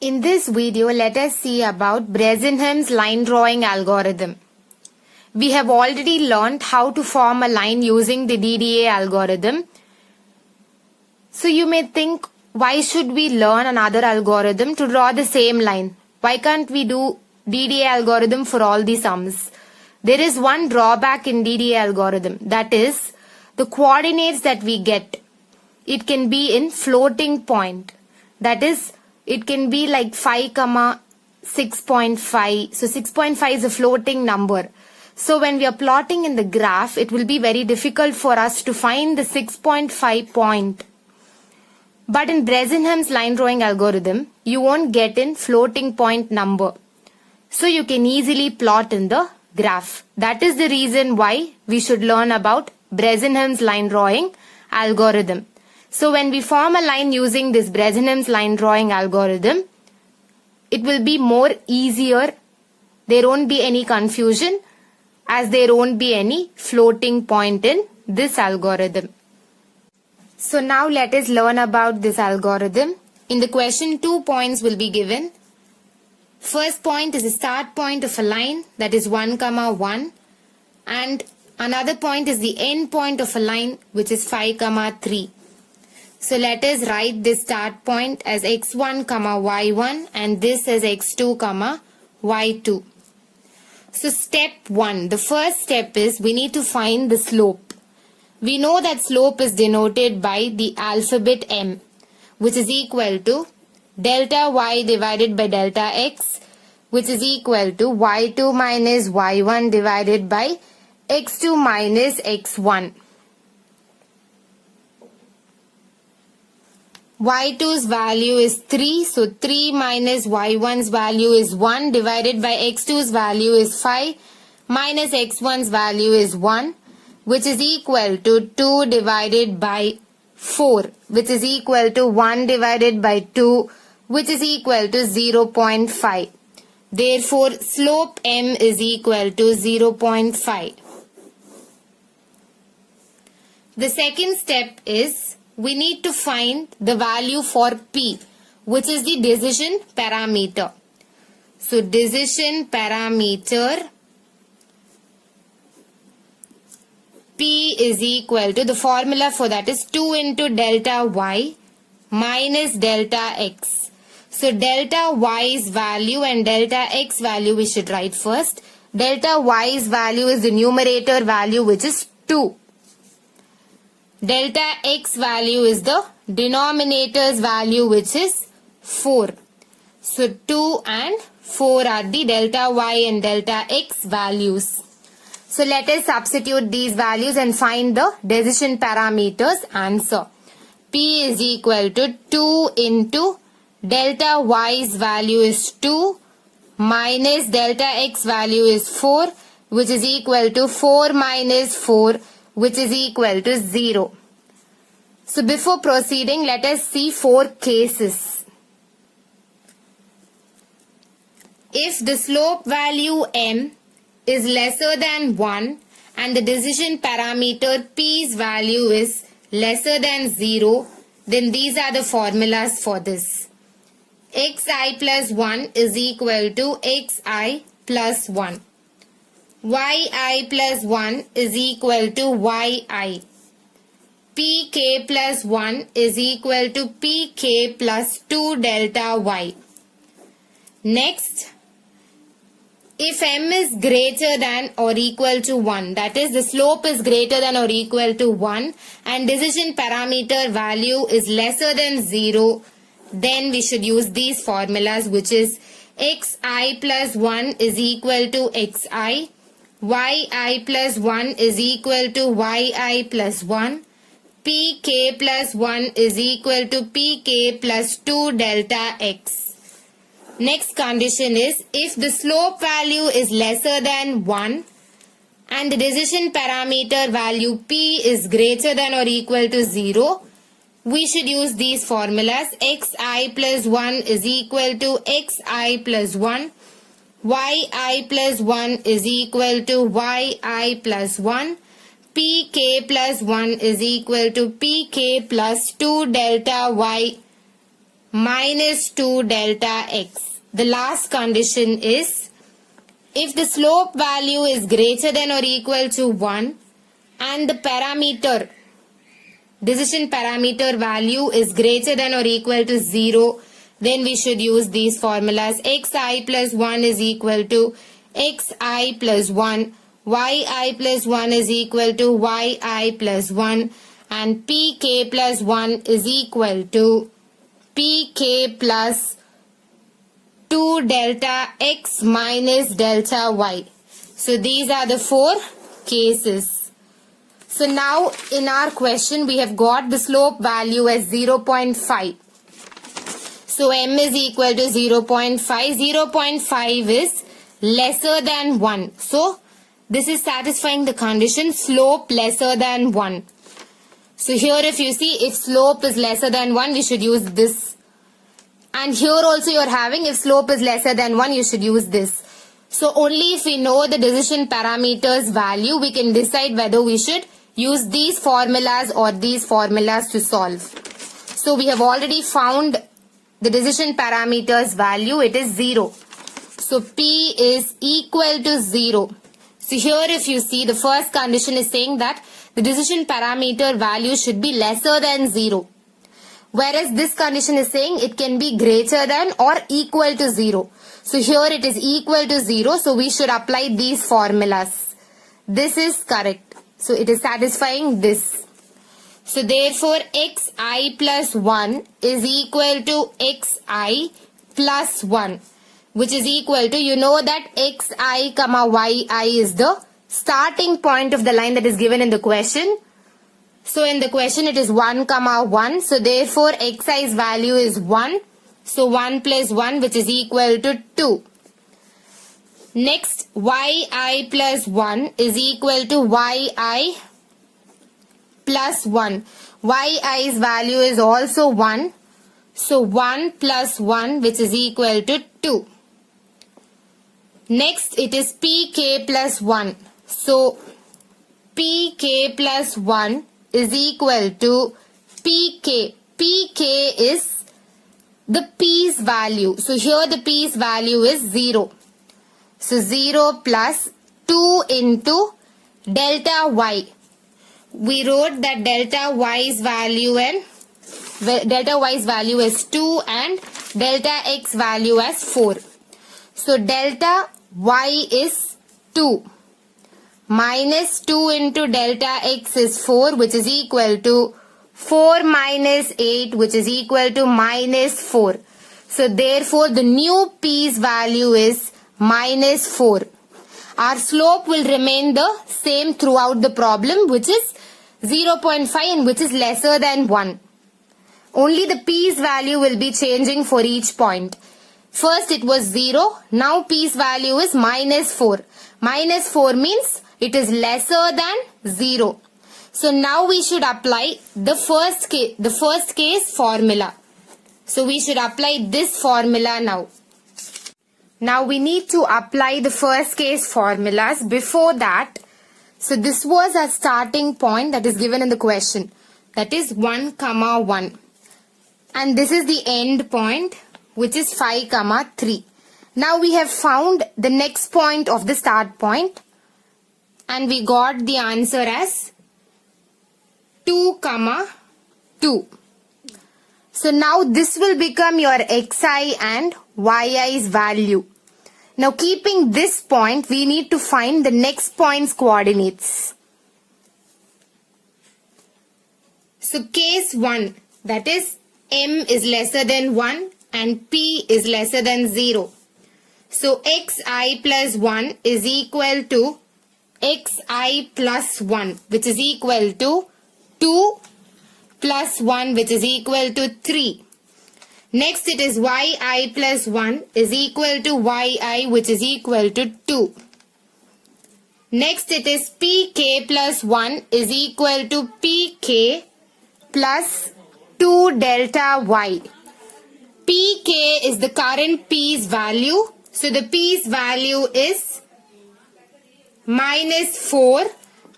In this video, let us see about Bresenham's line drawing algorithm. We have already learned how to form a line using the DDA algorithm. So you may think, why should we learn another algorithm to draw the same line? Why can't we do DDA algorithm for all the sums? There is one drawback in DDA algorithm, that is the coordinates that we get. It can be in floating point. That is, it can be like 5, 6.5. So 6.5 is a floating number. So when we are plotting in the graph, it will be very difficult for us to find the 6.5 point. But in Bresenham's line drawing algorithm, you won't get in floating point number. So you can easily plot in the graph. That is the reason why we should learn about Bresenham's line drawing algorithm. So when we form a line using this Bresenham's line drawing algorithm, it will be more easier. There won't be any confusion as there won't be any floating point in this algorithm. So now let us learn about this algorithm. In the question, 2 points will be given. First point is the start point of a line, that is 1, 1, and another point is the end point of a line, which is 5, 3. So let us write this start point as x1, y1 and this as x2, y2. So step 1, the first step is we need to find the slope. We know that slope is denoted by the alphabet m, which is equal to delta y divided by delta x, which is equal to y2 minus y1 divided by x2 minus x1. y2's value is 3, so 3 minus y1's value is 1 divided by x2's value is 5 minus x1's value is 1, which is equal to 2 divided by 4, which is equal to 1 divided by 2, which is equal to 0.5. Therefore, slope m is equal to 0.5. The second step is we need to find the value for p, which is the decision parameter. So decision parameter p is equal to, the formula for that is 2 into delta y minus delta x. So delta y's value and delta x value we should write first. Delta y's value is the numerator value, which is 2. Delta x value is the denominator's value, which is 4. So 2 and 4 are the delta y and delta x values. So let us substitute these values and find the decision parameters answer. P is equal to 2 into delta y's value is 2 minus delta x value is 4, which is equal to 4 minus 4, which is equal to 0. So before proceeding, let us see 4 cases. If the slope value m is lesser than 1 and the decision parameter p's value is lesser than 0, then these are the formulas for this. xi plus 1 is equal to xi plus 1. yi plus 1 is equal to yi. pk plus 1 is equal to pk plus 2 delta y. Next, if m is greater than or equal to 1, that is the slope is greater than or equal to 1 and decision parameter value is lesser than 0, then we should use these formulas, which is xi plus 1 is equal to xi, yi plus 1 is equal to yi plus 1, pk plus 1 is equal to pk plus 2 delta x. Next condition is if the slope value is lesser than 1 and the decision parameter value p is greater than or equal to 0, we should use these formulas. xi plus 1 is equal to xi plus 1, yi plus 1 is equal to yi plus 1, pk plus 1 is equal to pk plus 2 delta y minus 2 delta x. The last condition is if the slope value is greater than or equal to 1 and the parameter, decision parameter value is greater than or equal to 0, then we should use these formulas. Xi plus 1 is equal to xi plus 1, yi plus 1 is equal to yi plus 1, and pk plus 1 is equal to pk plus 2 delta x minus delta y. So these are the 4 cases. So now in our question we have got the slope value as 0.5. So m is equal to 0.5. 0.5 is lesser than 1. So this is satisfying the condition slope lesser than 1. So here if you see, if slope is lesser than 1, we should use this. And here also you are having, if slope is lesser than 1, you should use this. So only if we know the decision parameters value, we can decide whether we should use these formulas or these formulas to solve. So we have already found the decision parameters value, it is 0. So P is equal to 0. So here if you see, the first condition is saying that the decision parameter value should be lesser than 0. Whereas this condition is saying it can be greater than or equal to 0. So here it is equal to 0. So we should apply these formulas. This is correct. So it is satisfying this. So therefore xi plus 1 is equal to xi plus 1, which is equal to, you know that xi comma yi is the starting point of the line that is given in the question. So in the question it is 1 comma 1. So therefore xi's value is 1. So 1 plus 1, which is equal to 2. Next, yi plus 1 is equal to yi plus 1. Yi's value is also 1. So 1 plus 1, which is equal to 2. Next, it is pk plus 1. So pk plus 1 is equal to pk. Pk is the p's value. So here the p's value is 0. So 0 plus 2 into delta y. We wrote that delta y's value is 2 and delta x value as 4. So delta y is 2. Minus 2 into delta x is 4, which is equal to 4 minus 8, which is equal to minus 4. So therefore the new p's value is minus 4. Our slope will remain the same throughout the problem, which is 0.5 and which is lesser than 1. Only the p's value will be changing for each point. First it was 0, now p's value is minus 4. Minus 4 means it is lesser than 0. So now we should apply the first case formula. So we should apply this formula now. Now we need to apply the first case formulas. Before that, so this was a starting point that is given in the question. That is 1 comma 1. And this is the end point, which is 5 comma 3. Now we have found the next point of the start point. And we got the answer as 2 comma 2. So now this will become your xi and yi's value. Now keeping this point, we need to find the next point's coordinates. So case 1, that is m is lesser than 1 and p is lesser than 0. So xi plus 1 is equal to xi plus 1, which is equal to 2 plus 1, which is equal to 3. Next it is yi plus 1 is equal to yi, which is equal to 2. Next it is pk plus 1 is equal to pk plus 2 delta y. Pk is the current p's value. So the p's value is minus 4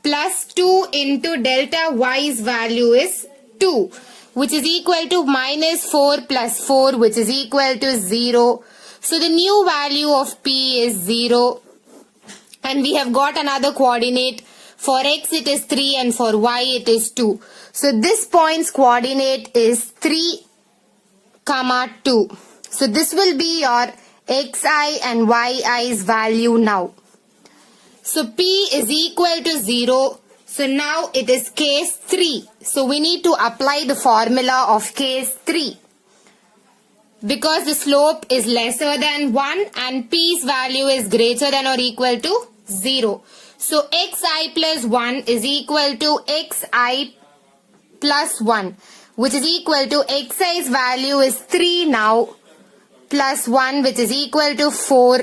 plus 2 into delta y's value is 2. which is equal to minus 4 plus 4, which is equal to 0. So the new value of P is 0. And we have got another coordinate. For X it is 3 and for Y it is 2. So this point's coordinate is 3, 2. So this will be your Xi and Yi's value now. So P is equal to 0. So now it is case 3. So we need to apply the formula of case 3. Because the slope is lesser than 1 and P's value is greater than or equal to 0. So Xi plus 1 is equal to Xi plus 1, which is equal to Xi's value is 3 now, plus 1, which is equal to 4.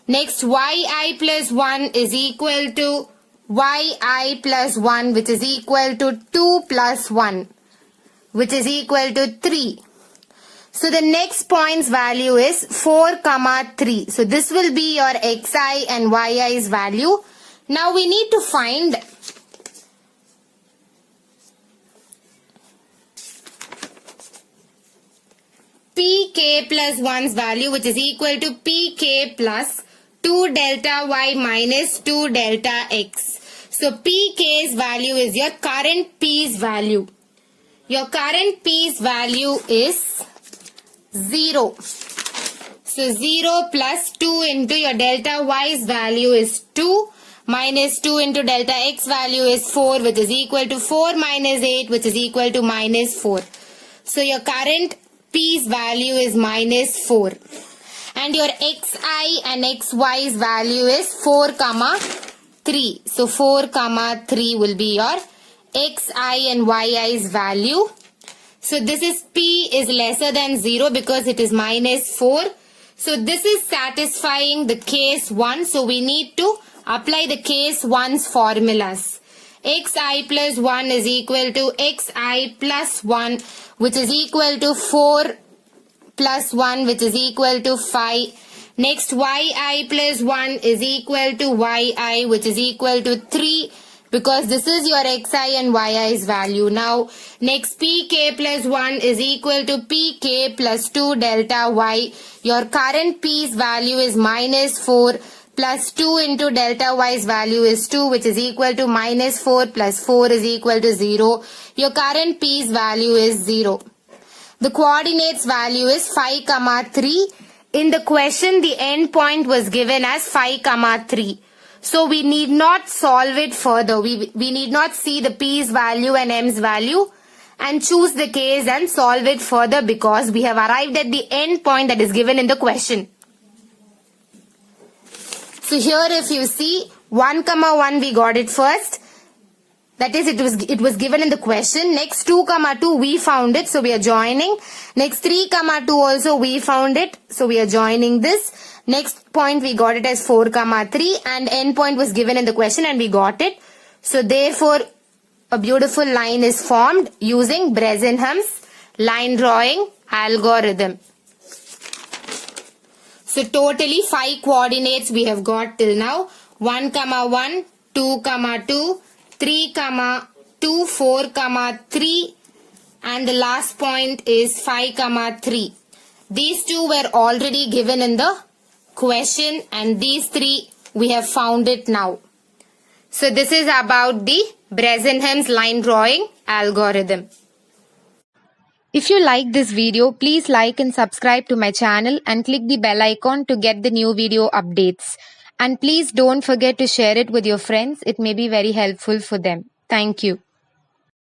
Next, Yi plus 1 is equal to Yi plus 1, which is equal to 2 plus 1, which is equal to 3. So the next point's value is 4, 3. So this will be your Xi and Yi's value. Now we need to find Pk plus 1's value, which is equal to Pk plus 2 delta Y minus 2 delta X. So Pk's value is your current P's value. Your current P's value is 0. So 0 plus 2 into your delta Y's value is 2. Minus 2 into delta X value is 4, which is equal to 4 minus 8, which is equal to minus 4. So your current P's value is minus 4. And your Xi and Xy's value is 4, 3. So 4, 3 will be your Xi and Yi's value. So this is P is lesser than 0 because it is minus 4. So this is satisfying the case 1. So we need to apply the case 1's formulas. Xi plus 1 is equal to Xi plus 1, which is equal to 4 plus 1, which is equal to 5. Next, Yi plus 1 is equal to Yi, which is equal to 3, because this is your Xi and Yi's value. Now, next Pk plus 1 is equal to Pk plus 2 delta Y. Your current P's value is minus 4. Plus 2 into delta Y's value is 2, which is equal to minus 4 plus 4 is equal to 0. Your current P's value is 0. The coordinates value is 5, 3. In the question, the end point was given as 5, 3. So we need not solve it further. We need not see the P's value and M's value and choose the case and solve it further because we have arrived at the end point that is given in the question. So here if you see 1, 1 we got it first. That is it was given in the question. Next 2, 2 we found it. So we are joining. Next 3, 2 also we found it. So we are joining this. Next point we got it as 4, 3 and end point was given in the question and we got it. So therefore a beautiful line is formed using Bresenham's line drawing algorithm. So totally 5 coordinates we have got till now. 1, 1, 2, 2, 3, 2, 4, 3 and the last point is 5, 3. These two were already given in the question and these 3 we have found it now. So this is about the Bresenham's line drawing algorithm. If you like this video, please like and subscribe to my channel and click the bell icon to get the new video updates. And please don't forget to share it with your friends. It may be very helpful for them. Thank you.